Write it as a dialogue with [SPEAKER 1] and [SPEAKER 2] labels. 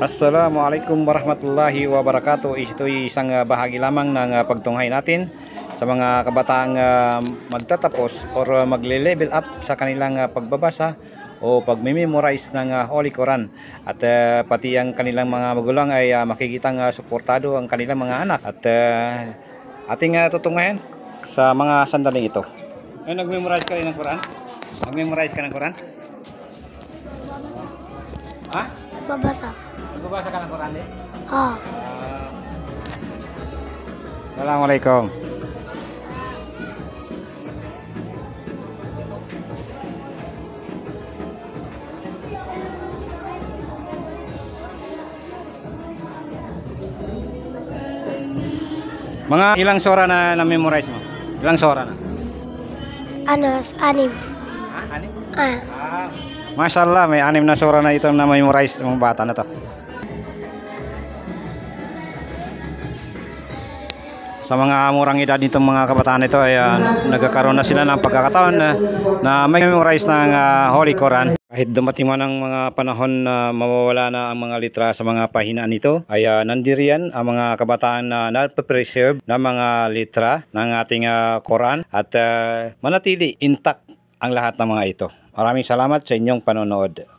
[SPEAKER 1] Assalamualaikum warahmatullahi wabarakatuh. Ito'y isang bahagi lamang ng pagtunghay natin sa mga kabataang magtatapos or magle-level up sa kanilang pagbabasa o pagme-memorize ng Holy Quran. At pati ang kanilang mga magulang ay makikitang suportado ang kanilang mga anak. At ating tutunghayan sa mga sandaling ito. Ay, nag-memorize ka rin ng Quran? Nag-memorize ka ng Quran? Ha?
[SPEAKER 2] Babasa.
[SPEAKER 1] Nagbabasa ka ng Quran din?
[SPEAKER 2] Oo.
[SPEAKER 1] Assalamualaikum. Mga ilang sura na-memorize mo? Ilang sura na?
[SPEAKER 2] Anim.
[SPEAKER 1] Ha? Anim?
[SPEAKER 2] Ah,
[SPEAKER 1] Masyaallah, may 6 na sura na ito na memorize ng bata na to. Sa mga murang edad nitong mga kabataan ito ay nagkakaroon na sila ng pagkakataon na may memorize ng Holy Quran. Kahit dumating man ang mga panahon na mawawala na ang mga litra sa mga pahinaan nito, ay nandiriyan ang mga kabataan na nape-preserve ng mga litra ng ating Quran at manatili intact ang lahat ng mga ito. Maraming salamat sa inyong panonood.